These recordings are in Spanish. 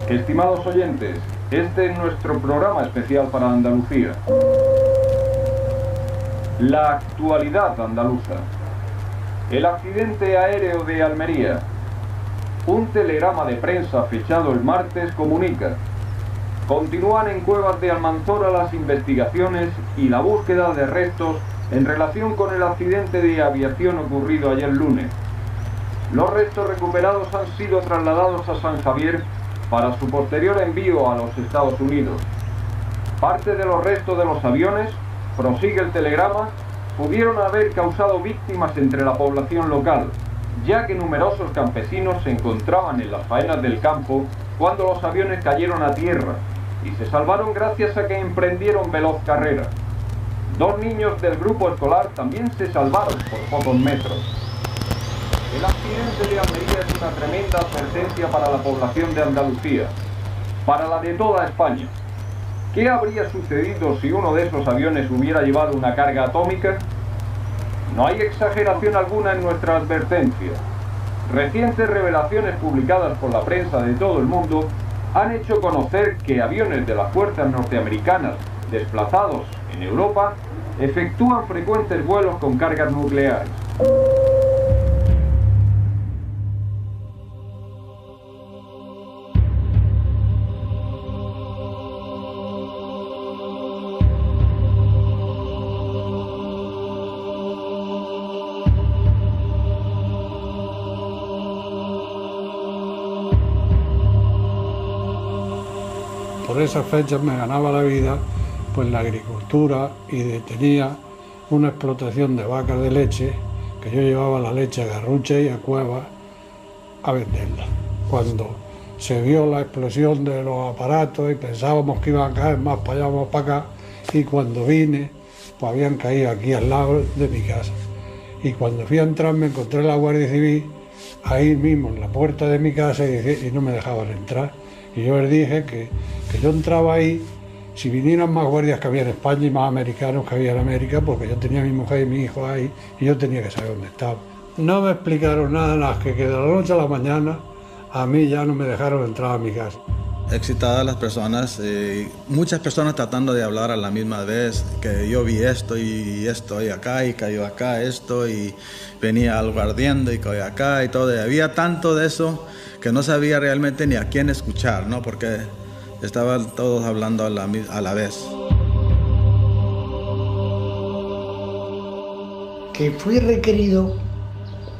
Estimados oyentes, este es nuestro programa especial para Andalucía. La actualidad andaluza. El accidente aéreo de Almería. Un telegrama de prensa fechado el martes comunica: continúan en Cuevas de Almanzora las investigaciones y la búsqueda de restos en relación con el accidente de aviación ocurrido ayer lunes. Los restos recuperados han sido trasladados a San Javier para su posterior envío a los Estados Unidos. Parte de los restos de los aviones, prosigue el telegrama, pudieron haber causado víctimas entre la población local, ya que numerosos campesinos se encontraban en las faenas del campo cuando los aviones cayeron a tierra y se salvaron gracias a que emprendieron veloz carrera. 2 niños del grupo escolar también se salvaron por pocos metros. El accidente de Almería es una tremenda advertencia para la población de Andalucía, para la de toda España. ¿Qué habría sucedido si uno de esos aviones hubiera llevado una carga atómica? No hay exageración alguna en nuestra advertencia. Recientes revelaciones publicadas por la prensa de todo el mundo han hecho conocer que aviones de las fuerzas norteamericanas desplazados en Europa efectúan frecuentes vuelos con cargas nucleares. Por esas fechas me ganaba la vida pues la agricultura y tenía una explotación de vacas de leche que yo llevaba la leche a Garrucha y a Cuevas a venderla. Cuando se vio la explosión de los aparatos y pensábamos que iban a caer más para allá, más para acá, y cuando vine pues habían caído aquí al lado de mi casa. Y cuando fui a entrar me encontré la Guardia Civil ahí mismo en la puerta de mi casa y no me dejaban entrar. Y yo les dije que yo entraba ahí si vinieran más guardias que había en España y más americanos que había en América, porque yo tenía a mi mujer y mi hijo ahí y yo tenía que saber dónde estaba. No me explicaron nada más que de la noche a la mañana a mí ya no me dejaron entrar a mi casa. Excitadas las personas, muchas personas tratando de hablar a la misma vez, que yo vi esto y acá y cayó acá esto y venía algo ardiendo y cayó acá y todo. Y había tanto de eso que no sabía realmente ni a quién escuchar, ¿no? Porque estaban todos hablando a la vez. Que fui requerido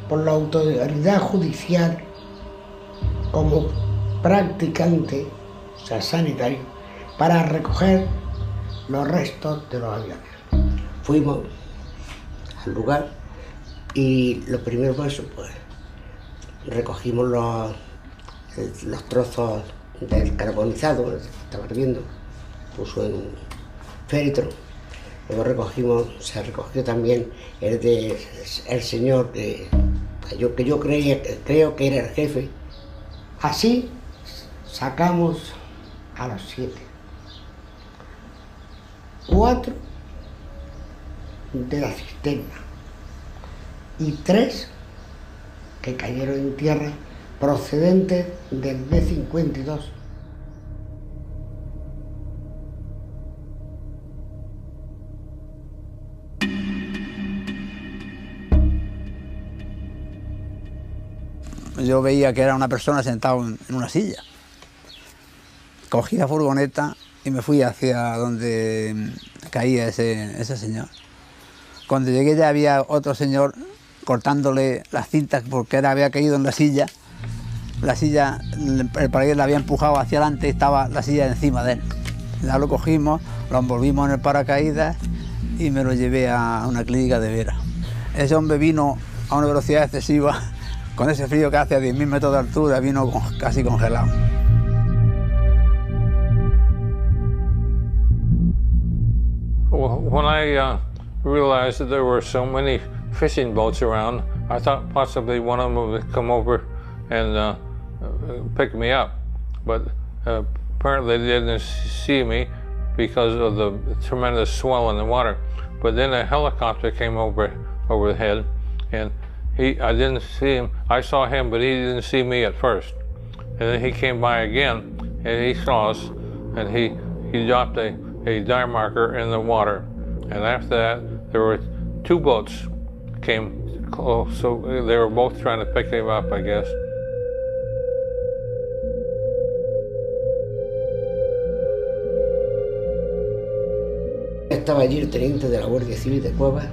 por la autoridad judicial como practicante, o sea, sanitario, para recoger los restos de los aviones. Fuimos al lugar y lo primero fue eso, pues recogimos los trozos del carbonizado, estaba hirviendo, puso en un féretro. Luego se recogió también el señor que yo creo que era el jefe. Así sacamos a los 7. 4 de la cisterna y 3 que cayeron en tierra procedentes del B-52. Yo veía que era una persona sentada en una silla. Cogí la furgoneta y me fui hacia donde caía ese señor. Cuando llegué ya había otro señor cortándole las cintas porque él había caído en la silla. La silla, el paracaídas la había empujado hacia adelante y estaba la silla encima de él. Ya lo cogimos, lo envolvimos en el paracaídas y me lo llevé a una clínica de Vera. Ese hombre vino a una velocidad excesiva, con ese frío que hace a 10.000 metros de altura, vino casi congelado. When I realized that there were so many fishing boats around, I thought possibly one of them would come over and pick me up. But apparently they didn't see me because of the tremendous swell in the water. But then a helicopter came overhead, and I didn't see him. I saw him, but he didn't see me at first. And then he came by again, and he saw us, and he dropped a dive marker in the water. And after that, there were 2 boats came close, so they were both trying to pick him up, I guess. Estaba allí el teniente de la Guardia Civil de Cuevas.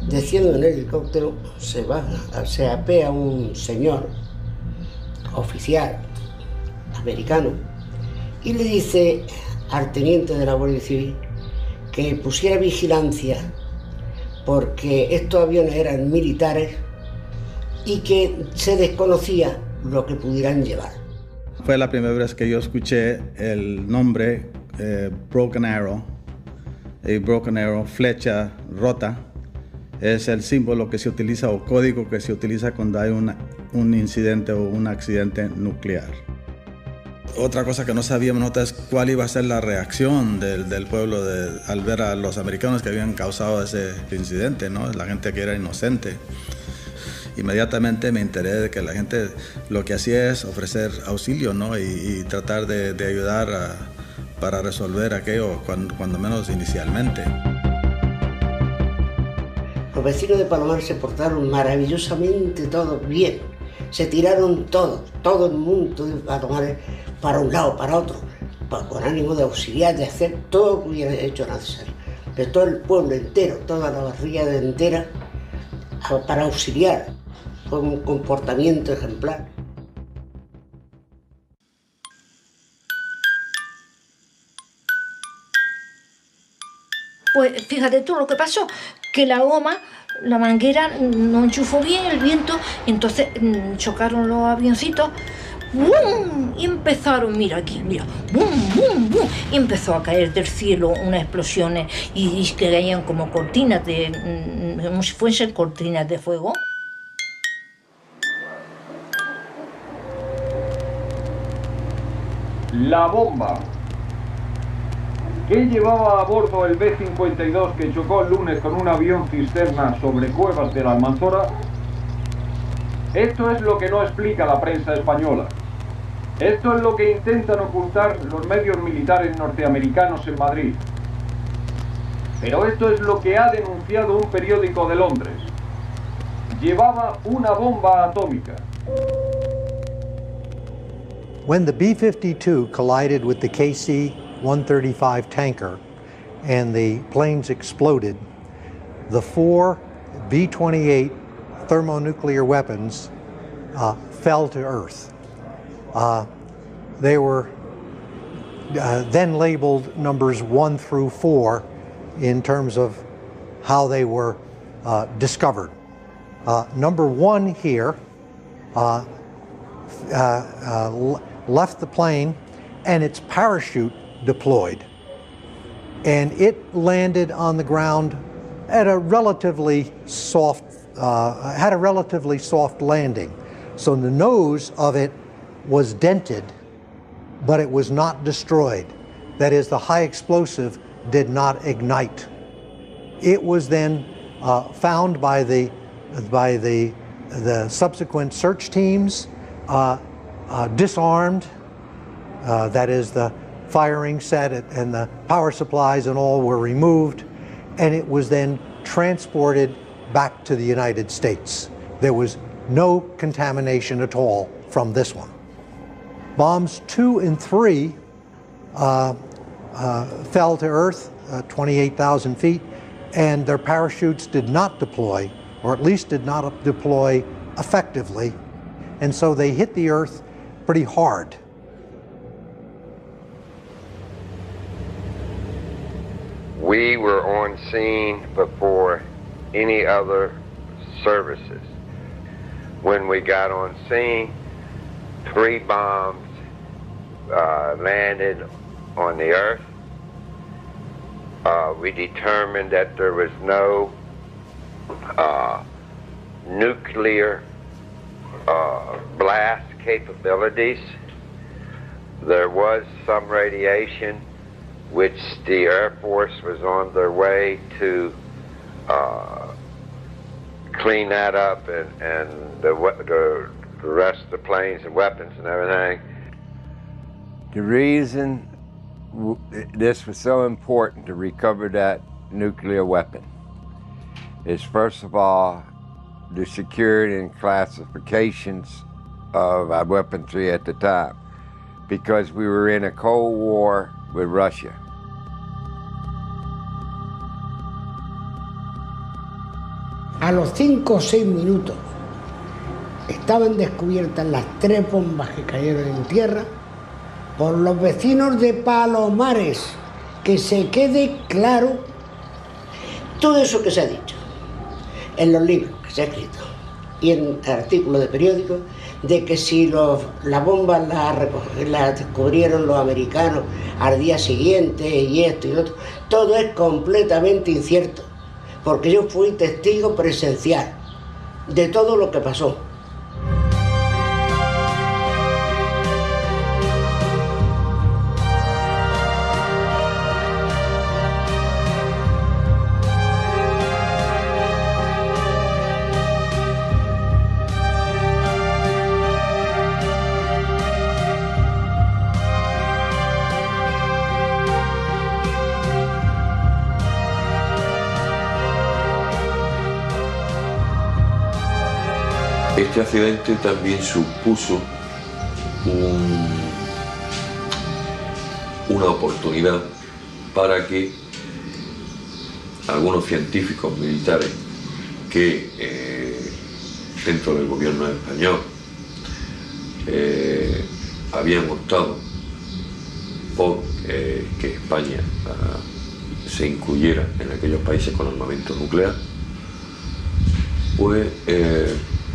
Desciendo en el helicóptero, se apea un señor, oficial, americano, y le dice al teniente de la Guardia Civil que pusiera vigilancia porque estos aviones eran militares y que se desconocía lo que pudieran llevar. Fue la primera vez que yo escuché el nombre Broken Arrow. Broken Arrow, flecha rota, es el símbolo que se utiliza o código que se utiliza cuando hay un incidente o un accidente nuclear. Otra cosa que no sabíamos nosotros es cuál iba a ser la reacción del pueblo al ver a los americanos que habían causado ese incidente, ¿no? La gente que era inocente. Inmediatamente me enteré de que la gente lo que hacía es ofrecer auxilio, ¿no? y tratar de ayudar para resolver aquello, cuando menos inicialmente. Los vecinos de Palomar se portaron maravillosamente todos bien. Se tiraron todos, todo el mundo de Palomar para un lado, para otro, con ánimo de auxiliar, de hacer todo lo que hubiera hecho necesario. De todo el pueblo entero, toda la barriada entera, para auxiliar. Fue un comportamiento ejemplar. Pues fíjate tú lo que pasó, que la goma, la manguera no enchufó bien el viento, entonces chocaron los avioncitos, ¡bum! Y empezaron, mira aquí, mira, ¡bum, bum, bum! Y empezó a caer del cielo unas explosiones y que caían como cortinas como si fuesen cortinas de fuego. La bomba. ¿Qué llevaba a bordo el B-52 que chocó el lunes con un avión cisterna sobre Cuevas de la Almanzora? Esto es lo que no explica la prensa española. Esto es lo que intentan ocultar los medios militares norteamericanos en Madrid. Pero esto es lo que ha denunciado un periódico de Londres. Llevaba una bomba atómica. When the B-52 collided with the KC-135 tanker and the planes exploded, the 4 B-28 thermonuclear weapons fell to Earth. They were then labeled numbers 1 through 4 in terms of how they were discovered. Number 1 here left the plane and its parachute deployed. And it landed on the ground at a relatively soft, had a relatively soft landing. So the nose of it was dented, but it was not destroyed. That is, the high explosive did not ignite. It was then found by the subsequent search teams, disarmed, that is, the firing set and the power supplies and all were removed, and it was then transported back to the United States. There was no contamination at all from this one. Bombs 2 and 3 fell to Earth, 28,000 feet, and their parachutes did not deploy, or at least did not deploy effectively, and so they hit the Earth pretty hard. We were on scene before any other services. When we got on scene, 3 bombs landed on the Earth. We determined that there was no nuclear blast capabilities. There was some radiation which the Air Force was on their way to clean that up, and the rest of the planes and weapons and everything. The reason this was so important to recover that nuclear weapon is, first of all, the security and classifications of our weaponry at the time, because we were in a Cold War with Russia. A los 5 o 6 minutos estaban descubiertas las 3 bombas que cayeron en tierra por los vecinos de Palomares. Que se quede claro todo eso que se ha dicho en los libros que se ha escrito y en artículos de periódicos, de que si las bombas las descubrieron los americanos al día siguiente y esto y lo otro, todo es completamente incierto, porque yo fui testigo presencial de todo lo que pasó. Este accidente también supuso una oportunidad para que algunos científicos militares que dentro del gobierno español habían optado por que España se incluyera en aquellos países con armamento nuclear, pues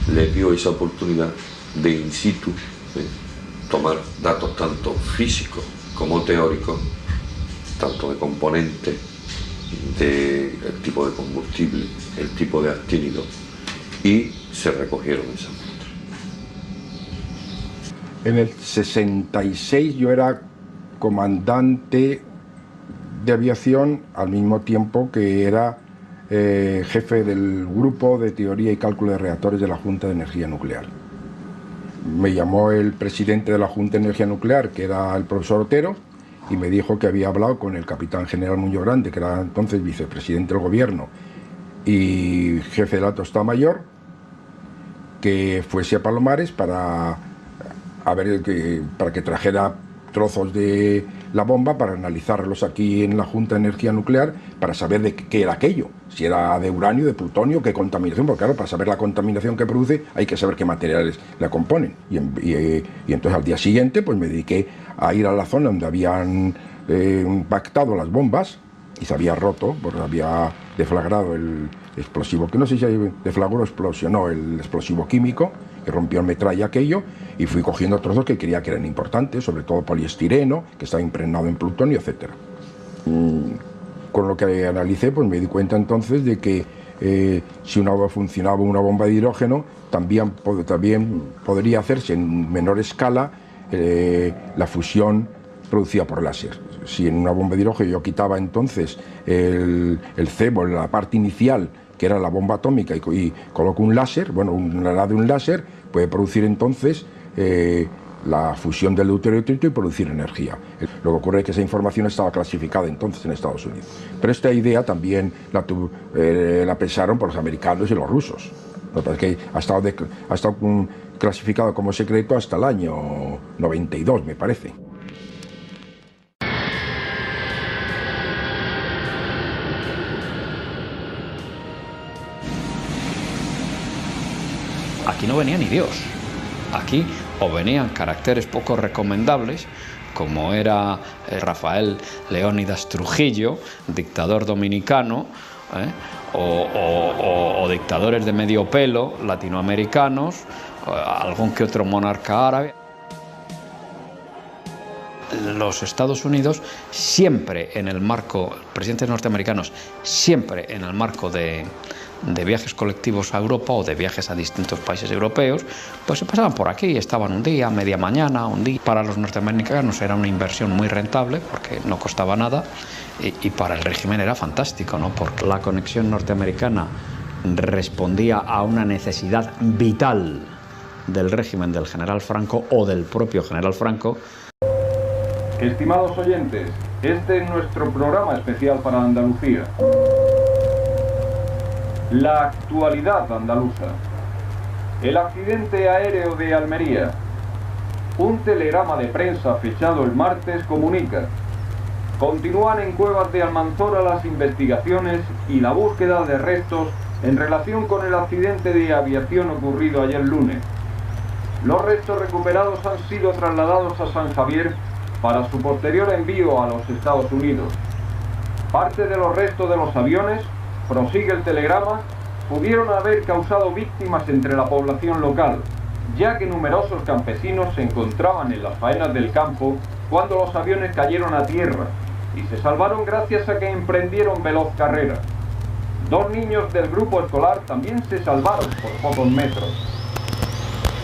le dio esa oportunidad de in situ tomar datos tanto físicos como teóricos, tanto de componentes, del tipo de combustible, el tipo de actínido, y se recogieron esas muestras. En el 66 yo era comandante de aviación al mismo tiempo que era jefe del grupo de teoría y cálculo de reactores de la Junta de Energía Nuclear. Me llamó el presidente de la Junta de Energía Nuclear, que era el profesor Otero, y me dijo que había hablado con el capitán general Muñoz Grande, que era entonces vicepresidente del gobierno y jefe de la Tostada Mayor, que fuese a Palomares para que trajera trozos de la bomba para analizarlos aquí en la Junta de Energía Nuclear, para saber de qué era aquello, si era de uranio, de plutonio, qué contaminación, porque claro, para saber la contaminación que produce hay que saber qué materiales la componen. Y entonces al día siguiente pues me dediqué a ir a la zona donde habían impactado las bombas y se había roto, porque había deflagrado el explosivo, que no sé si deflagró o explosionó el explosivo químico, que rompió el metralla aquello, y fui cogiendo trozos que creía que eran importantes, sobre todo poliestireno, que estaba impregnado en plutonio, etc. Con lo que analicé, pues me di cuenta entonces de que si funcionaba una bomba de hidrógeno, también podría hacerse en menor escala la fusión producida por láser. Si en una bomba de hidrógeno yo quitaba entonces el cebo, la parte inicial, que era la bomba atómica, y coloco un láser, bueno, una ala de un láser, puede producir entonces la fusión del deuterio y trito y producir energía. Lo que ocurre es que esa información estaba clasificada entonces en Estados Unidos. Pero esta idea también la pensaron por los americanos y los rusos. Lo que pasa es que ha estado clasificado como secreto hasta el año 92, me parece. Aquí no venía ni Dios. Aquí o venían caracteres poco recomendables, como era Rafael Leónidas Trujillo, dictador dominicano, o dictadores de medio pelo latinoamericanos, algún que otro monarca árabe. Los Estados Unidos siempre en el marco, presidentes norteamericanos siempre en el marco de viajes colectivos a Europa o de viajes a distintos países europeos, pues se pasaban por aquí, estaban un día, media mañana, un día. Para los norteamericanos era una inversión muy rentable porque no costaba nada, y para el régimen era fantástico, ¿no? Porque la conexión norteamericana respondía a una necesidad vital del régimen del general Franco o del propio general Franco. Estimados oyentes, este es nuestro programa especial para Andalucía. La actualidad andaluza. El accidente aéreo de Almería. Un telegrama de prensa fechado el martes comunica: continúan en Cuevas de Almanzora las investigaciones y la búsqueda de restos en relación con el accidente de aviación ocurrido ayer lunes. Los restos recuperados han sido trasladados a San Javier para su posterior envío a los Estados Unidos. Parte de los restos de los aviones, prosigue el telegrama, pudieron haber causado víctimas entre la población local, ya que numerosos campesinos se encontraban en las faenas del campo cuando los aviones cayeron a tierra y se salvaron gracias a que emprendieron veloz carrera. 2 niños del grupo escolar también se salvaron por pocos metros.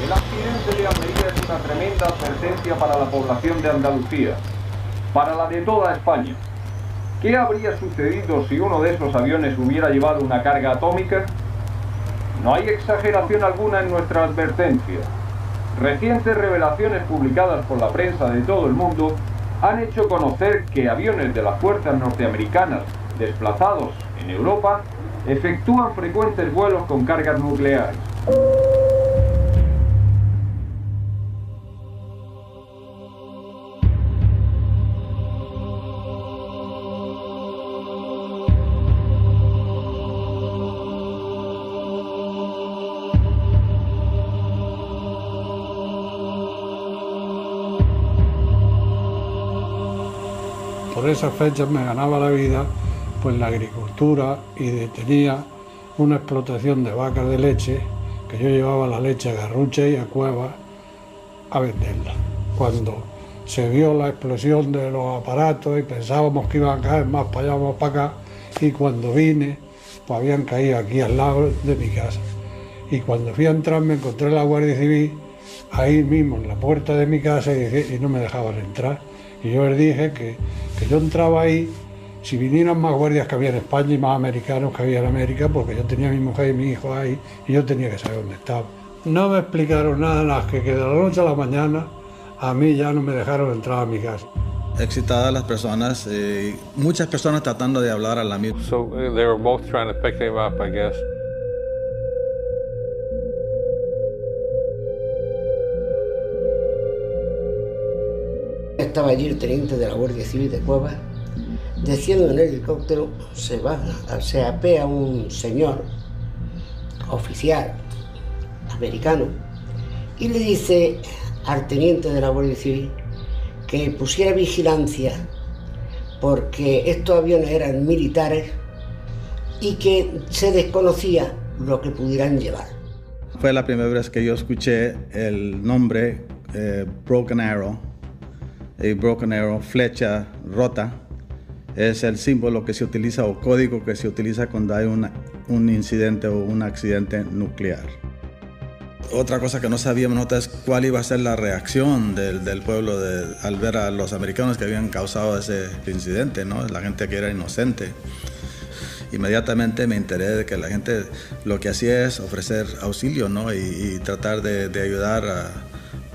El accidente de Almería es una tremenda advertencia para la población de Andalucía, para la de toda España. ¿Qué habría sucedido si uno de esos aviones hubiera llevado una carga atómica? No hay exageración alguna en nuestra advertencia. Recientes revelaciones publicadas por la prensa de todo el mundo han hecho conocer que aviones de las fuerzas norteamericanas desplazados en Europa efectúan frecuentes vuelos con cargas nucleares. Por esas fechas me ganaba la vida pues la agricultura y tenía una explotación de vacas de leche, que yo llevaba la leche a Garrucha y a Cuevas a venderla. Cuando se vio la explosión de los aparatos y pensábamos que iban a caer más para allá, más para acá, y cuando vine, pues habían caído aquí al lado de mi casa. Y cuando fui a entrar me encontré la Guardia Civil ahí mismo en la puerta de mi casa y no me dejaban entrar. Y yo les dije que yo entraba ahí si vinieran más guardias que había en España y más americanos que había en América, porque yo tenía a mi mujer y mi hijo ahí y yo tenía que saber dónde estaba. No me explicaron nada más que de la noche a la mañana a mí ya no me dejaron entrar a mi casa. Excitadas las personas, muchas personas tratando de hablar a la misma. So they were both trying to pick him up, I guess. Estaba allí el teniente de la Guardia Civil de Cuevas, desciendo en el helicóptero, se apea un señor oficial americano y le dice al teniente de la Guardia Civil que pusiera vigilancia porque estos aviones eran militares y que se desconocía lo que pudieran llevar. Fue la primera vez que yo escuché el nombre Broken Arrow. Broken Arrow, flecha rota, es el símbolo que se utiliza o código que se utiliza cuando hay un incidente o un accidente nuclear. Otra cosa que no sabíamos nosotros es cuál iba a ser la reacción del pueblo al ver a los americanos que habían causado ese incidente, ¿no? La gente que era inocente. Inmediatamente me enteré de que la gente lo que hacía es ofrecer auxilio, ¿no? y tratar de ayudar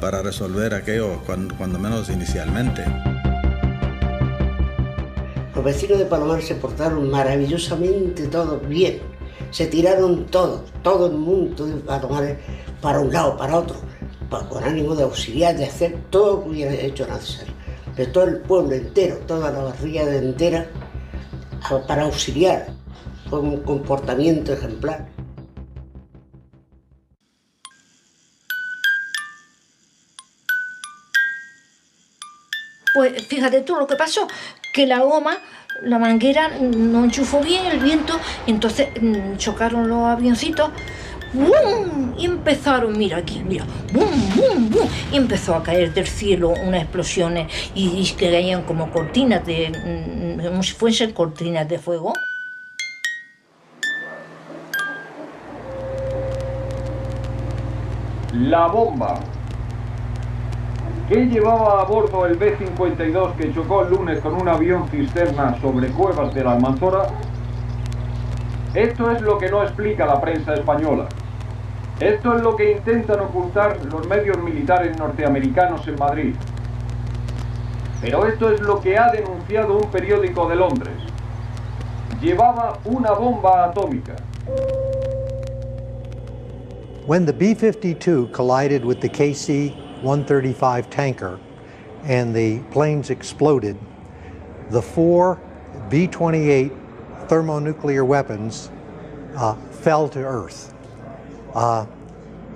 para resolver aquello, cuando menos inicialmente. Los vecinos de Palomar se portaron maravillosamente todos bien. Se tiraron todo el mundo de Palomar para un lado, para otro, con ánimo de auxiliar, de hacer todo lo que hubiera hecho necesario. De todo el pueblo entero, toda la barriada entera, para auxiliar. Fue un comportamiento ejemplar. Pues fíjate tú lo que pasó, que la goma, la manguera no enchufó bien el viento, entonces chocaron los avioncitos, ¡bum! Y empezaron, mira aquí, mira, ¡bum, bum, bum! Y empezó a caer del cielo unas explosiones y que caían como cortinas como si fuesen cortinas de fuego. La bomba. ¿Qué llevaba a bordo el B-52 que chocó el lunes con un avión cisterna sobre Cuevas de la Almanzora? Esto es lo que no explica la prensa española. Esto es lo que intentan ocultar los medios militares norteamericanos en Madrid. Pero esto es lo que ha denunciado un periódico de Londres. Llevaba una bomba atómica. When the B-52 collided with the KC-135 tanker and the planes exploded, the 4 B-28 thermonuclear weapons fell to Earth.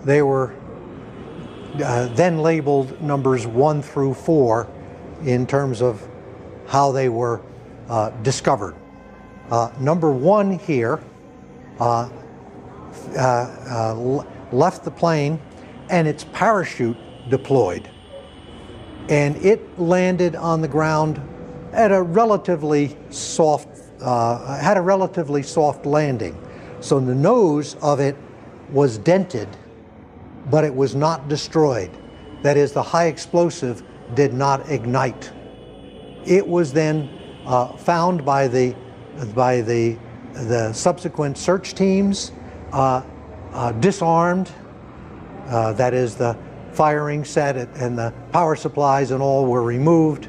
They were then labeled numbers 1 through 4 in terms of how they were discovered. Number 1 here left the plane and its parachute deployed. And it landed on the ground at a relatively soft, had a relatively soft landing. So the nose of it was dented, but it was not destroyed. That is, the high explosive did not ignite. It was then found by the subsequent search teams, disarmed, that is, the firing set and the power supplies and all were removed,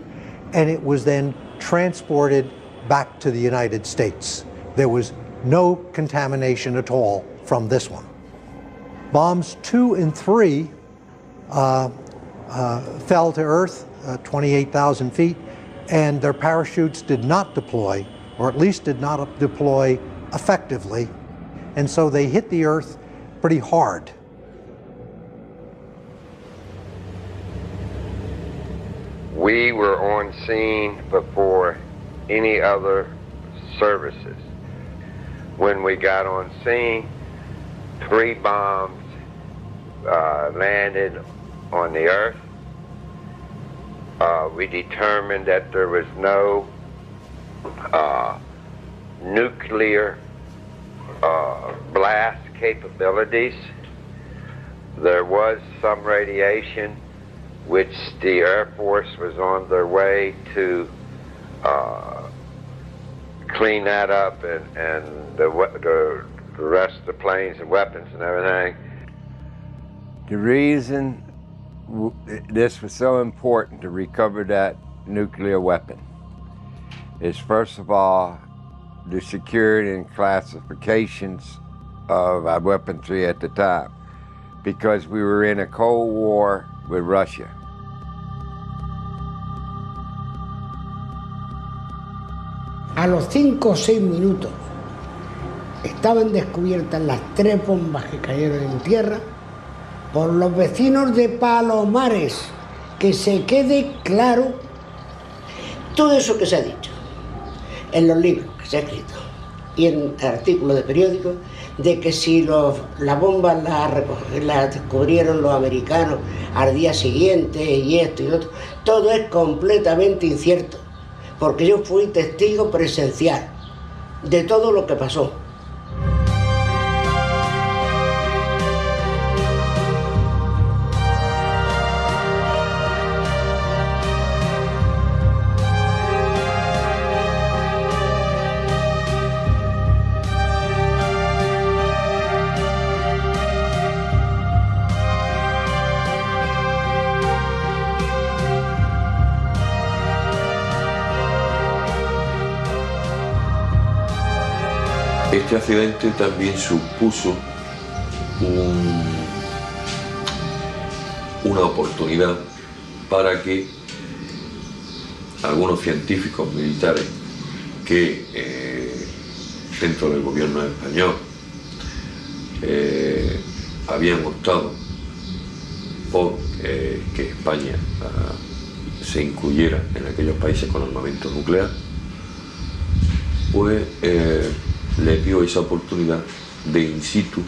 and it was then transported back to the United States. There was no contamination at all from this one. Bombs 2 and 3 fell to Earth, 28,000 feet, and their parachutes did not deploy, or at least did not deploy effectively, and so they hit the Earth pretty hard. We were on scene before any other services. When we got on scene, 3 bombs landed on the Earth. We determined that there was no nuclear blast capabilities. There was some radiation, which the Air Force was on their way to clean that up, and the rest of the planes and weapons and everything. The reason this was so important to recover that nuclear weapon is, first of all, the security and classifications of our weaponry at the time, because we were in a Cold War with Russia. A los 5 o 6 minutos estaban descubiertas las 3 bombas que cayeron en tierra por los vecinos de Palomares. Que se quede claro todo eso que se ha dicho en los libros que se ha escrito y en artículos de periódicos, de que si las bombas las descubrieron los americanos al día siguiente y esto y lo otro, todo es completamente incierto, porque yo fui testigo presencial de todo lo que pasó. Este accidente también supuso una oportunidad para que algunos científicos militares que dentro del gobierno español habían optado por que España se incluyera en aquellos países con armamento nuclear, pues les dio esa oportunidad de in situ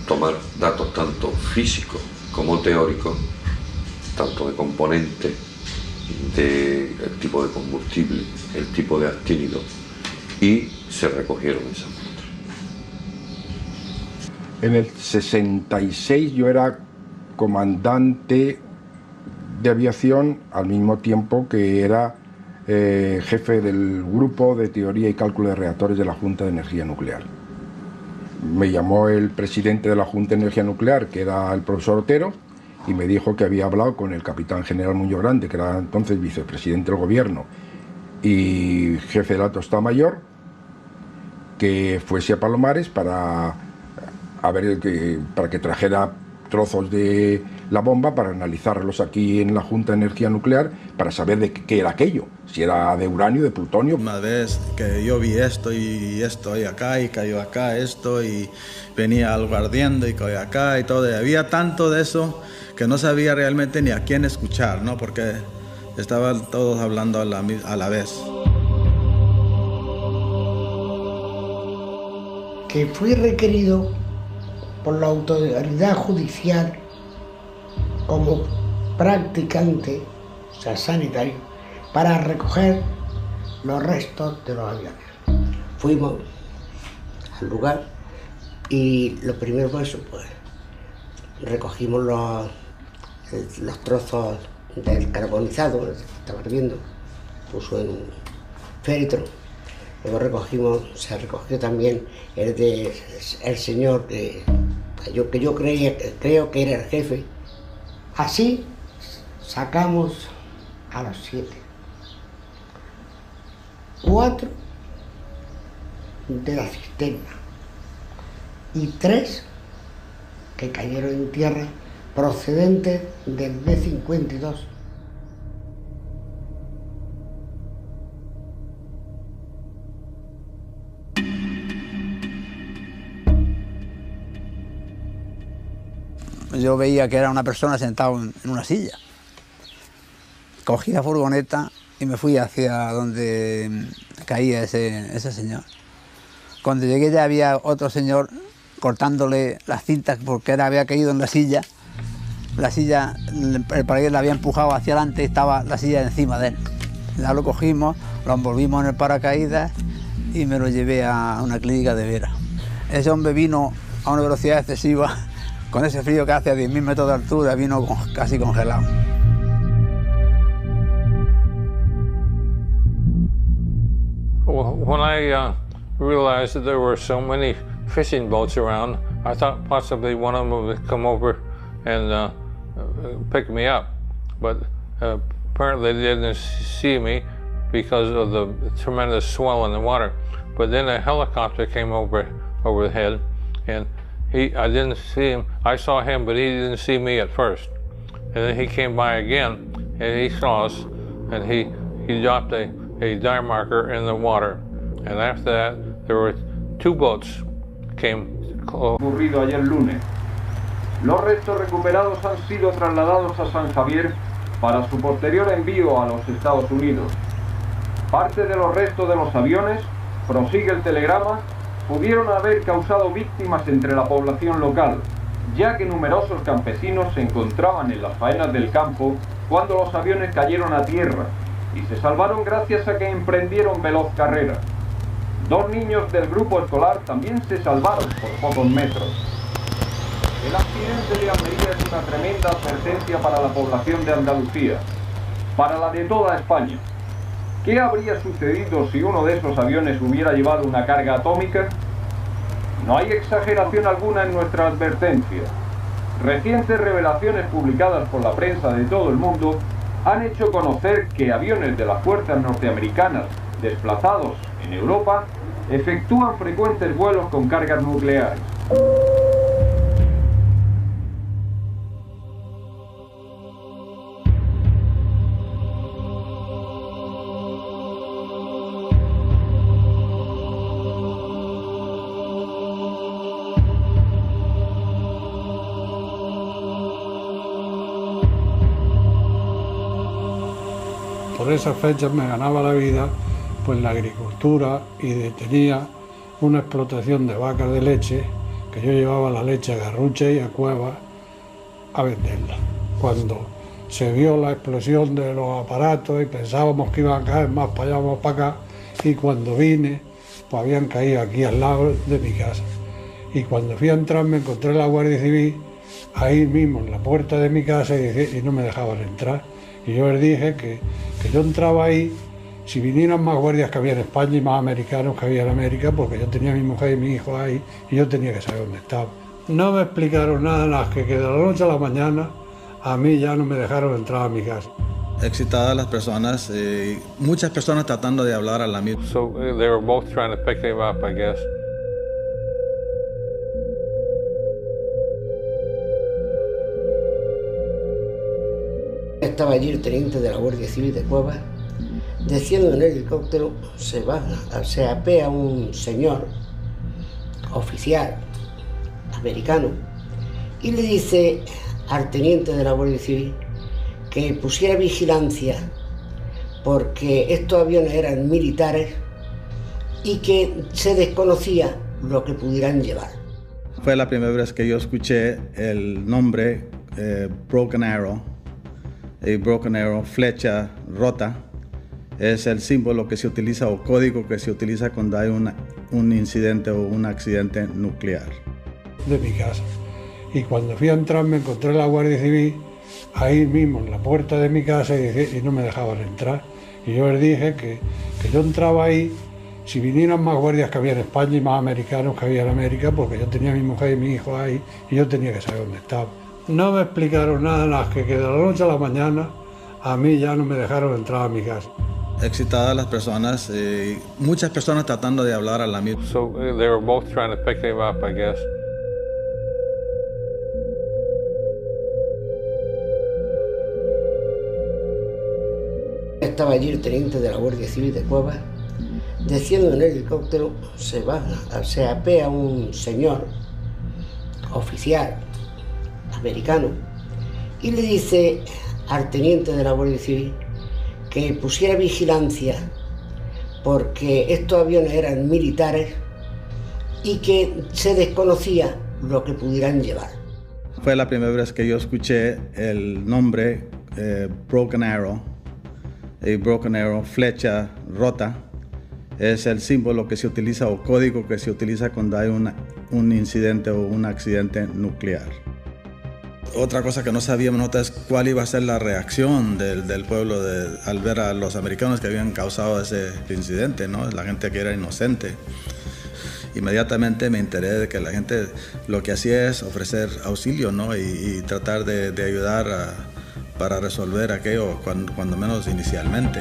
tomar datos tanto físicos como teóricos, tanto de componentes, del tipo de combustible, el tipo de actínido, y se recogieron esas muestras. En el 66 yo era comandante de aviación al mismo tiempo que era jefe del grupo de teoría y cálculo de reactores de la Junta de Energía Nuclear. Me llamó el presidente de la Junta de Energía Nuclear, que era el profesor Otero, y me dijo que había hablado con el capitán general Muñoz Grande, que era entonces vicepresidente del gobierno y jefe de la Tostada Mayor, que fuese a Palomares para que trajera trozos de la bomba para analizarlos aquí en la Junta de Energía Nuclear para saber de qué era aquello, si era de uranio, de plutonio. Una vez que yo vi esto y acá y cayó acá esto y venía algo ardiendo y cayó acá y todo, y había tanto de eso que no sabía realmente ni a quién escuchar, ¿no? Porque estaban todos hablando a la vez. Que fui requerido por la autoridad judicial como practicante, o sea, sanitario, para recoger los restos de los aviones. Fuimos al lugar y lo primero fue eso, pues recogimos los trozos del carbonizado, que estaba hirviendo, puso en un féretro. Luego se recogió también el señor que yo creo que era el jefe. Así sacamos a los 7. 4 de la cisterna y 3 que cayeron en tierra procedentes del B-52. Yo veía que era una persona sentada en una silla. Cogí la furgoneta y me fui hacia donde caía ese señor. Cuando llegué ya había otro señor cortándole las cintas porque él había caído en la silla. La silla, el paracaídas la había empujado hacia adelante y estaba la silla encima de él. Ya lo cogimos, lo envolvimos en el paracaídas y me lo llevé a una clínica de Vera. Ese hombre vino a una velocidad excesiva. Con ese frío que hace a 10.000 metros de altura, vino casi congelado. When I realized that there were so many fishing boats around, I thought possibly one of them would come over and pick me up. But apparently they didn't see me because of the tremendous swell in the water. But then a helicopter came overhead, and I didn't see him. I saw him, but he didn't see me at first. And then he came by again, and he saw us, and he dropped a dive marker in the water. And after that, there were 2 boats came close. Ocurrido ayer lunes. Los restos recuperados han sido trasladados a San Javier para su posterior envío a los Estados Unidos. Parte de los restos de los aviones, prosigue el telegrama, pudieron haber causado víctimas entre la población local, ya que numerosos campesinos se encontraban en las faenas del campo cuando los aviones cayeron a tierra y se salvaron gracias a que emprendieron veloz carrera. 2 niños del grupo escolar también se salvaron por pocos metros. El accidente de Almería es una tremenda advertencia para la población de Andalucía, para la de toda España. ¿Qué habría sucedido si uno de esos aviones hubiera llevado una carga atómica? No hay exageración alguna en nuestra advertencia. Recientes revelaciones publicadas por la prensa de todo el mundo han hecho conocer que aviones de las fuerzas norteamericanas desplazados en Europa efectúan frecuentes vuelos con cargas nucleares. Por esas fechas me ganaba la vida pues la agricultura y tenía una explotación de vacas de leche que yo llevaba la leche a Garrucha y a Cuevas a venderla. Cuando se vio la explosión de los aparatos y pensábamos que iban a caer más para allá, más para acá, y cuando vine pues habían caído aquí al lado de mi casa. Y cuando fui a entrar me encontré la Guardia Civil ahí mismo en la puerta de mi casa y no me dejaban entrar. Y yo les dije que yo entraba ahí si vinieran más guardias que había en España y más americanos que había en América, porque yo tenía a mi mujer y mi hijo ahí y yo tenía que saber dónde estaba. No me explicaron nada más que de la noche a la mañana a mí ya no me dejaron entrar a mi casa. Excitadas las personas, muchas personas tratando de hablar a la misma. So they were both trying to pick him up, I guess. Estaba allí el teniente de la Guardia Civil de Cuevas. Desciendo en el helicóptero, se apea un señor oficial americano y le dice al teniente de la Guardia Civil que pusiera vigilancia porque estos aviones eran militares y que se desconocía lo que pudieran llevar. Fue la primera vez que yo escuché el nombre Broken Arrow. Broken Arrow, flecha rota, es el símbolo que se utiliza o código que se utiliza cuando hay un incidente o un accidente nuclear. De mi casa. Y cuando fui a entrar me encontré la Guardia Civil ahí mismo en la puerta de mi casa y no me dejaban entrar. Y yo les dije que yo entraba ahí si vinieran más guardias que había en España y más americanos que había en América, porque yo tenía a mi mujer y mi hijo ahí y yo tenía que saber dónde estaba. No me explicaron nada más que de la noche a la mañana a mí ya no me dejaron entrar a mi casa. Excitadas las personas, muchas personas tratando de hablar a la misma. So they were both trying to pick him up, I guess. Estaba allí el teniente de la Guardia Civil de Cuevas. Desciendo en el helicóptero, se apea un señor oficial americano y le dice al teniente de la Guardia Civil que pusiera vigilancia porque estos aviones eran militares y que se desconocía lo que pudieran llevar. Fue la primera vez que yo escuché el nombre Broken Arrow. Broken Arrow, flecha rota, es el símbolo que se utiliza o código que se utiliza cuando hay un incidente o un accidente nuclear. Otra cosa que no sabíamos nosotros es cuál iba a ser la reacción del pueblo al ver a los americanos que habían causado ese incidente, ¿no? La gente que era inocente. Inmediatamente me enteré de que la gente lo que hacía es ofrecer auxilio, ¿no? y tratar de ayudar para resolver aquello, cuando menos inicialmente.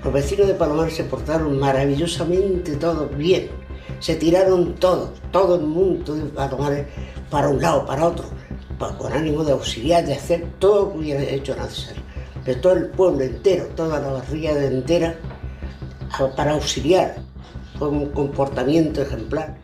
Los vecinos de Palomar se portaron maravillosamente todos bien. Se tiraron todo el mundo de Palomares para un lado, para otro, con ánimo de auxiliar, de hacer todo lo que hubiera hecho necesario. De todo el pueblo entero, toda la barriada entera, para auxiliar, con un comportamiento ejemplar.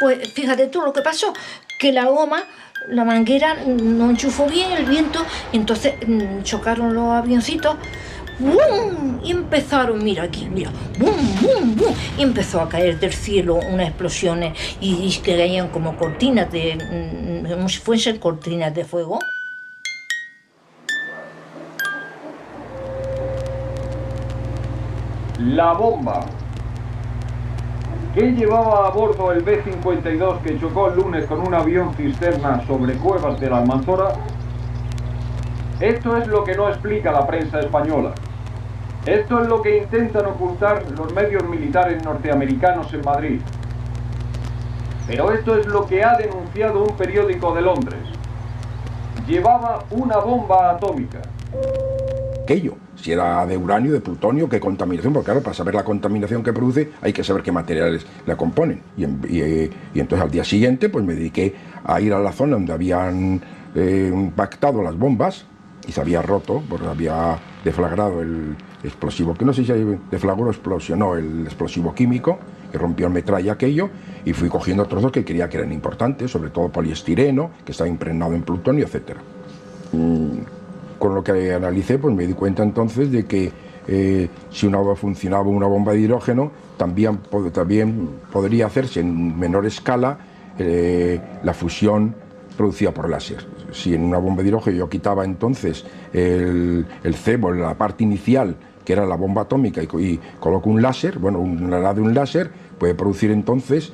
Pues fíjate tú lo que pasó, que la goma, la manguera no enchufó bien el viento, entonces chocaron los avioncitos, ¡bum! Y empezaron, mira aquí, mira, ¡bum, bum, bum! Y empezó a caer del cielo unas explosiones y que caían como cortinas como si fuesen cortinas de fuego. La bomba. ¿Qué llevaba a bordo el B-52 que chocó el lunes con un avión cisterna sobre Cuevas de la Almanzora? Esto es lo que no explica la prensa española. Esto es lo que intentan ocultar los medios militares norteamericanos en Madrid. Pero esto es lo que ha denunciado un periódico de Londres. Llevaba una bomba atómica. Aquello, si era de uranio, de plutonio, qué contaminación, porque claro, para saber la contaminación que produce hay que saber qué materiales la componen. Y entonces al día siguiente pues me dediqué a ir a la zona donde habían impactado las bombas y se había roto, porque había deflagrado el explosivo, que no sé si deflagró o explosionó el explosivo químico, que rompió el metralla aquello, y fui cogiendo trozos que creía que eran importantes, sobre todo poliestireno, que estaba impregnado en plutonio, etc. Con lo que analicé, pues me di cuenta entonces de que si funcionaba una bomba de hidrógeno, también podría hacerse en menor escala la fusión producida por láser. Si en una bomba de hidrógeno yo quitaba entonces el cebo, la parte inicial, que era la bomba atómica, y coloco un láser, bueno, una ala de un láser, puede producir entonces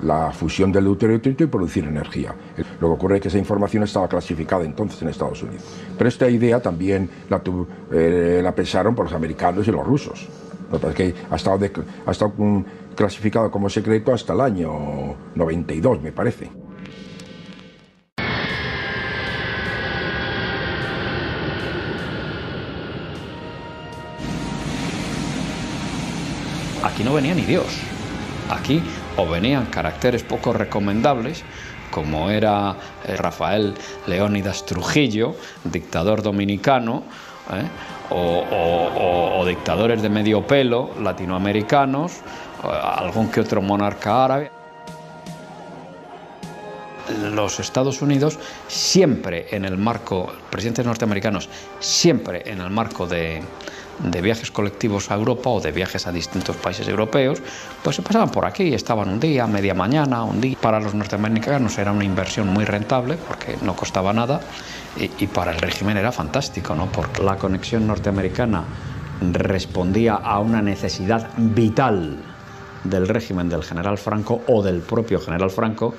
la fusión del deuterio y trito y producir energía. Lo que ocurre es que esa información estaba clasificada entonces en Estados Unidos. Pero esta idea también la pensaron por los americanos y los rusos. Porque ha estado clasificado como secreto hasta el año 92, me parece. Aquí no venía ni Dios. Aquí o venían caracteres poco recomendables, como era Rafael Leónidas Trujillo, dictador dominicano, o dictadores de medio pelo latinoamericanos, algún que otro monarca árabe. Los Estados Unidos siempre en el marco, presidentes norteamericanos siempre en el marco de viajes colectivos a Europa o de viajes a distintos países europeos, pues se pasaban por aquí, estaban un día, media mañana, un día. Para los norteamericanos era una inversión muy rentable porque no costaba nada y para el régimen era fantástico, ¿no? Porque la conexión norteamericana respondía a una necesidad vital del régimen del general Franco o del propio general Franco.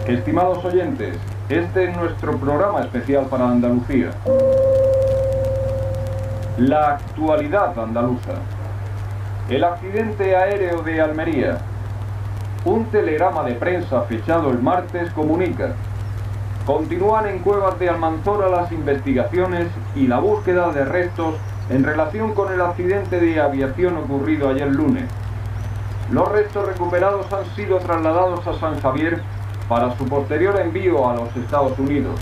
Estimados oyentes, este es nuestro programa especial para Andalucía. La actualidad andaluza. El accidente aéreo de Almería. Un telegrama de prensa fechado el martes comunica: continúan en Cuevas de Almanzora las investigaciones y la búsqueda de restos en relación con el accidente de aviación ocurrido ayer lunes. Los restos recuperados han sido trasladados a San Javier para su posterior envío a los Estados Unidos.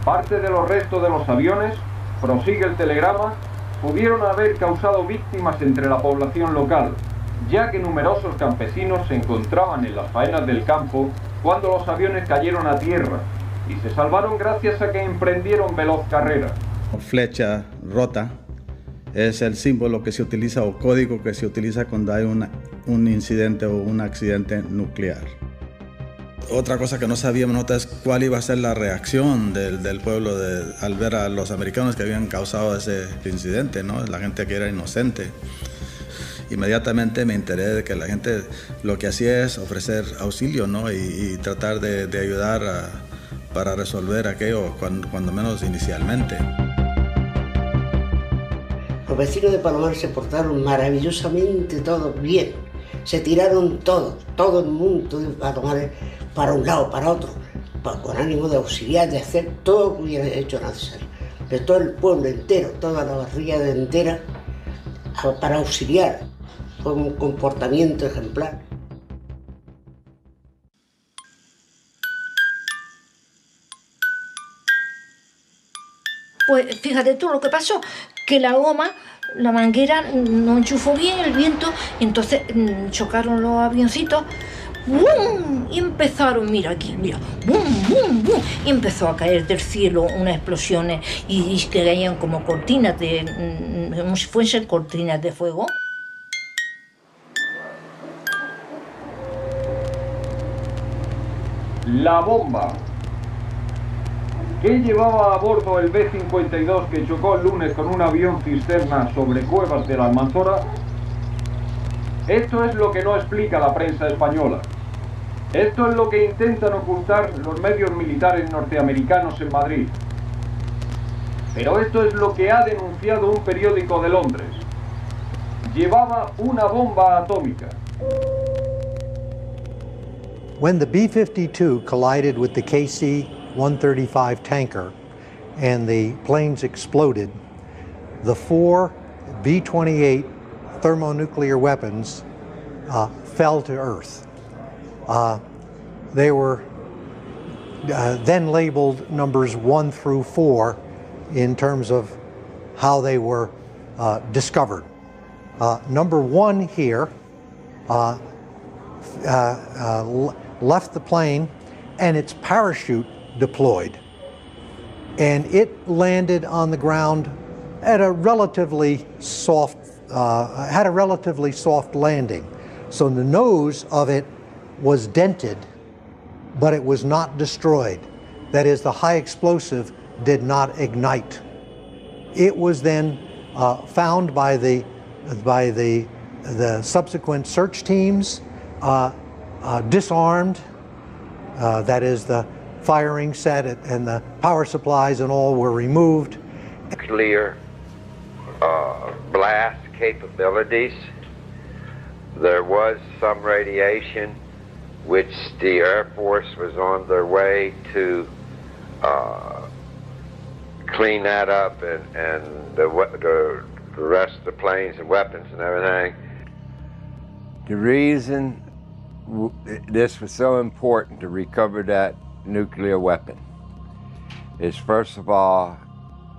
Parte de los restos de los aviones, prosigue el telegrama, pudieron haber causado víctimas entre la población local, ya que numerosos campesinos se encontraban en las faenas del campo cuando los aviones cayeron a tierra y se salvaron gracias a que emprendieron veloz carrera. Flecha rota es el símbolo que se utiliza o código que se utiliza cuando hay un incidente o un accidente nuclear. Otra cosa que no sabíamos nosotros es cuál iba a ser la reacción del pueblo al ver a los americanos que habían causado ese incidente, ¿no? La gente que era inocente. Inmediatamente me enteré de que la gente lo que hacía es ofrecer auxilio, ¿no? y tratar de ayudar para resolver aquello, cuando menos inicialmente. Los vecinos de Palomar se portaron maravillosamente todos bien. Se tiraron todos, todo el mundo de Palomar para un lado, para otro, con ánimo de auxiliar, de hacer todo lo que hubiera hecho necesario. De todo el pueblo entero, toda la barriada entera, para auxiliar, con un comportamiento ejemplar. Pues fíjate tú lo que pasó, que la goma, la manguera no enchufó bien el viento, entonces chocaron los avioncitos, ¡bum! Y empezaron, mira aquí, mira, ¡bum, bum, bum! Y empezó a caer del cielo unas explosiones y que caían como cortinas como si fuesen cortinas de fuego. La bomba. ¿Qué llevaba a bordo el B-52 que chocó el lunes con un avión cisterna sobre Cuevas de la Almanzora? Esto es lo que no explica la prensa española. Esto es lo que intentan ocultar los medios militares norteamericanos en Madrid. Pero esto es lo que ha denunciado un periódico de Londres. Llevaba una bomba atómica. When the B-52 collided with the KC-135 tanker and the planes exploded, the 4 B-28 thermonuclear weapons fell to Earth. They were then labeled numbers 1 through 4 in terms of how they were discovered. Number 1 here left the plane and its parachute deployed. And it landed on the ground at a relatively soft, had a relatively soft landing. So the nose of it was dented, but it was not destroyed. That is, the high explosive did not ignite. It was then found by the subsequent search teams, disarmed, that is, the firing set and the power supplies and all were removed. Clear blast capabilities. There was some radiation which the Air Force was on their way to clean that up and the rest of the planes and weapons and everything. The reason this was so important to recover that nuclear weapon is, first of all,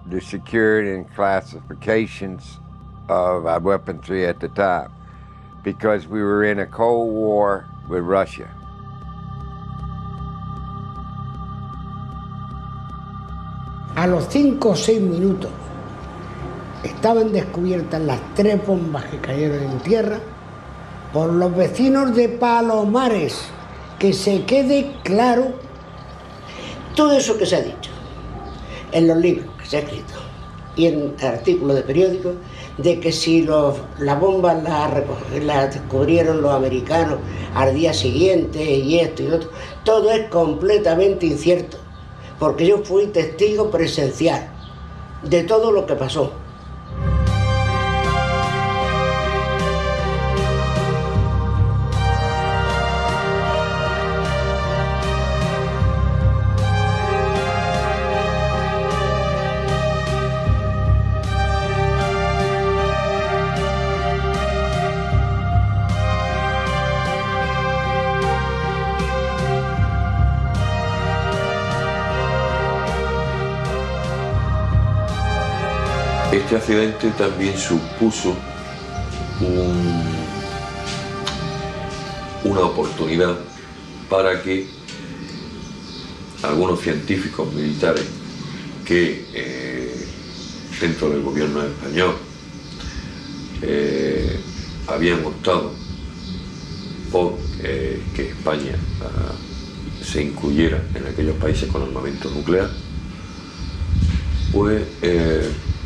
the security and classifications of our weaponry at the time, because we were in a Cold War with Russia. A los 5 o 6 minutos estaban descubiertas las 3 bombas que cayeron en tierra por los vecinos de Palomares. Que se quede claro todo eso que se ha dicho en los libros que se ha escrito y en artículos de periódicos, de que si las bombas las descubrieron los americanos al día siguiente y esto y lo otro, todo es completamente incierto, porque yo fui testigo presencial de todo lo que pasó. Este accidente también supuso una oportunidad para que algunos científicos militares que dentro del gobierno español habían optado por que España se incluyera en aquellos países con armamento nuclear, pues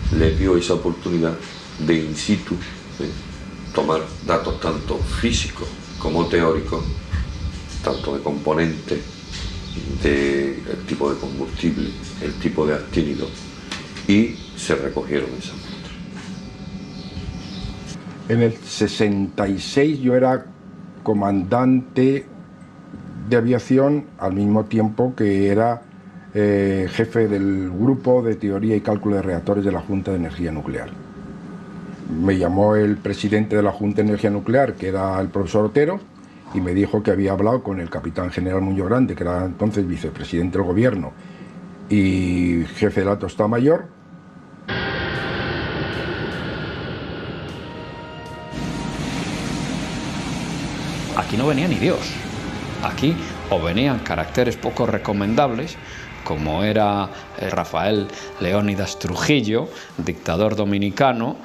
les dio esa oportunidad de in situ tomar datos tanto físicos como teóricos, tanto de componentes, del tipo de combustible, el tipo de actínido, y se recogieron esas muestras. En el 66 yo era comandante de aviación al mismo tiempo que era jefe del grupo de teoría y cálculo de reactores de la Junta de Energía Nuclear. Me llamó el presidente de la Junta de Energía Nuclear, que era el profesor Otero, y me dijo que había hablado con el capitán general Muñoz Grande, que era entonces vicepresidente del gobierno y jefe de la Alto Estado Mayor. Aquí no venía ni Dios. Aquí o venían caracteres poco recomendables, como era Rafael Leónidas Trujillo, dictador dominicano,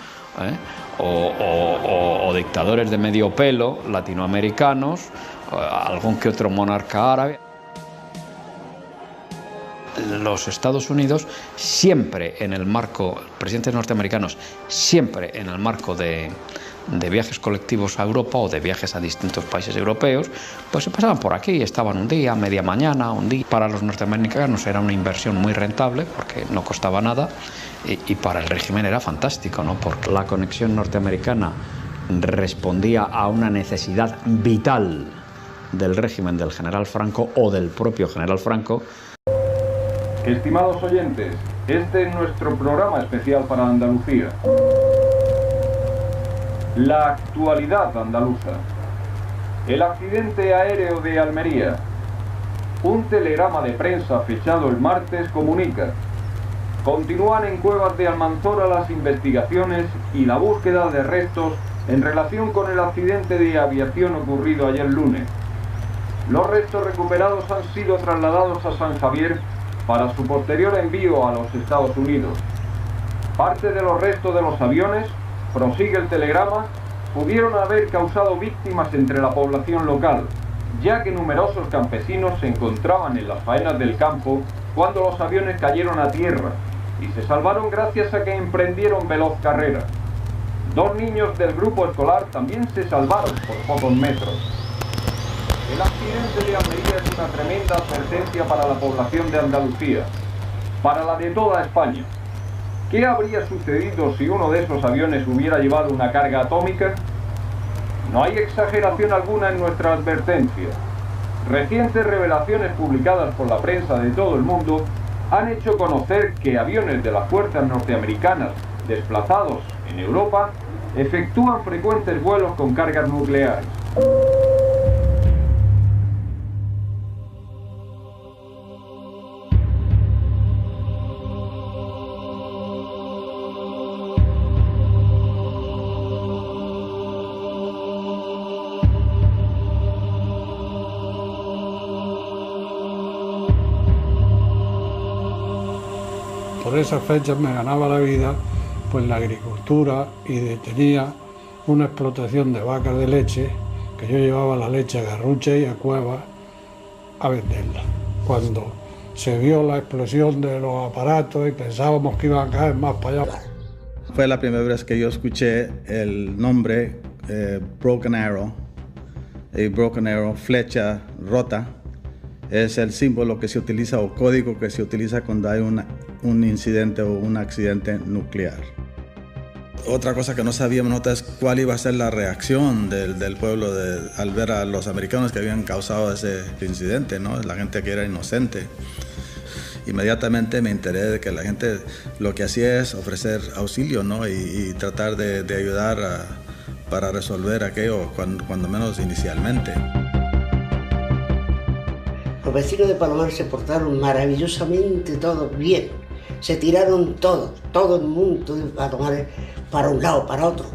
o dictadores de medio pelo latinoamericanos, algún que otro monarca árabe. Los Estados Unidos siempre en el marco, presidentes norteamericanos siempre en el marco de viajes colectivos a Europa o de viajes a distintos países europeos, pues se pasaban por aquí, estaban un día, media mañana, un día. Para los norteamericanos era una inversión muy rentable porque no costaba nada y para el régimen era fantástico, ¿no? Porque la conexión norteamericana respondía a una necesidad vital del régimen del general Franco o del propio general Franco. Estimados oyentes, este es nuestro programa especial para Andalucía. La actualidad andaluza. El accidente aéreo de Almería. Un telegrama de prensa fechado el martes comunica: continúan en Cuevas de Almanzora las investigaciones y la búsqueda de restos en relación con el accidente de aviación ocurrido ayer lunes. Los restos recuperados han sido trasladados a San Javier para su posterior envío a los Estados Unidos. Parte de los restos de los aviones, prosigue el telegrama, pudieron haber causado víctimas entre la población local, ya que numerosos campesinos se encontraban en las faenas del campo cuando los aviones cayeron a tierra y se salvaron gracias a que emprendieron veloz carrera. 2 niños del grupo escolar también se salvaron por pocos metros. El accidente de Almería es una tremenda advertencia para la población de Andalucía, para la de toda España. ¿Qué habría sucedido si uno de esos aviones hubiera llevado una carga atómica? No hay exageración alguna en nuestra advertencia. Recientes revelaciones publicadas por la prensa de todo el mundo han hecho conocer que aviones de las fuerzas norteamericanas desplazados en Europa efectúan frecuentes vuelos con cargas nucleares. Por esas fechas me ganaba la vida pues la agricultura y tenía una explotación de vacas de leche que yo llevaba la leche a Garrucha y a Cuevas a venderla. Cuando se vio la explosión de los aparatos y pensábamos que iban a caer más para allá. Fue la primera vez que yo escuché el nombre Broken Arrow. Y Broken Arrow, flecha rota, es el símbolo que se utiliza o código que se utiliza cuando hay un incidente o un accidente nuclear. Otra cosa que no sabíamos nosotros es cuál iba a ser la reacción del pueblo al ver a los americanos que habían causado ese incidente, ¿no? La gente que era inocente. Inmediatamente me enteré de que la gente lo que hacía es ofrecer auxilio, ¿no? y tratar de ayudar para resolver aquello, cuando menos inicialmente. Los vecinos de Palomar se portaron maravillosamente todos bien. Se tiraron todos, todo el mundo de Palomar para un lado, para otro,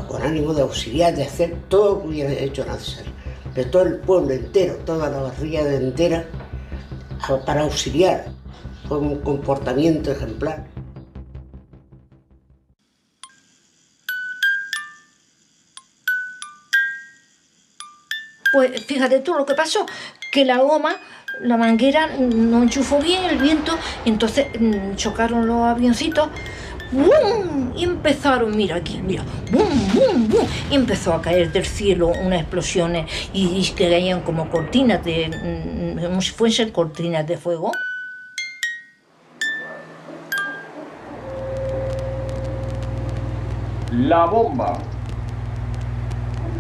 con ánimo de auxiliar, de hacer todo lo que hubiera hecho necesario. De todo el pueblo entero, toda la barriada entera, para auxiliar. Fue un comportamiento ejemplar. Pues fíjate tú lo que pasó, que la goma, la manguera no enchufó bien el viento, entonces chocaron los avioncitos, ¡bum! Y empezaron, mira aquí, mira, ¡bum, bum, bum! Y empezó a caer del cielo unas explosiones y que caían como cortinas como si fuesen cortinas de fuego. La bomba.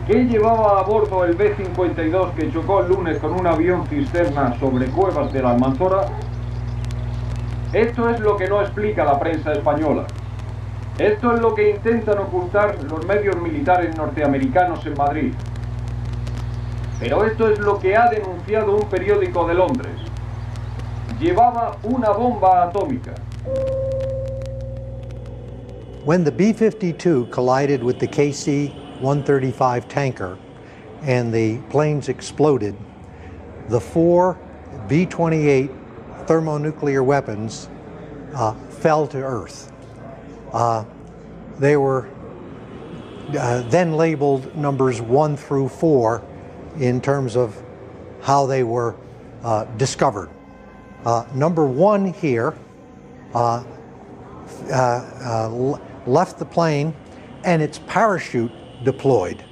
¿Qué llevaba a bordo el B-52 que chocó el lunes con un avión cisterna sobre Cuevas de la Almanzora? Esto es lo que no explica la prensa española. Esto es lo que intentan ocultar los medios militares norteamericanos en Madrid. Pero esto es lo que ha denunciado un periódico de Londres. Llevaba una bomba atómica. When the B-52 collided with the KC-135 tanker and the planes exploded, the 4 B-28 thermonuclear weapons fell to Earth. They were then labeled numbers 1 through 4 in terms of how they were discovered. Number 1 here left the plane and its parachute deployed.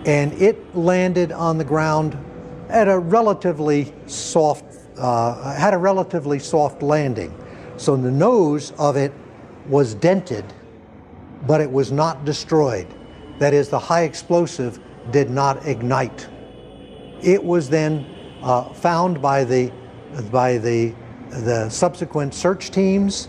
And it landed on the ground at a relatively soft, had a relatively soft landing. So the nose of it was dented, but it was not destroyed. That is, the high explosive did not ignite. It was then found by the subsequent search teams.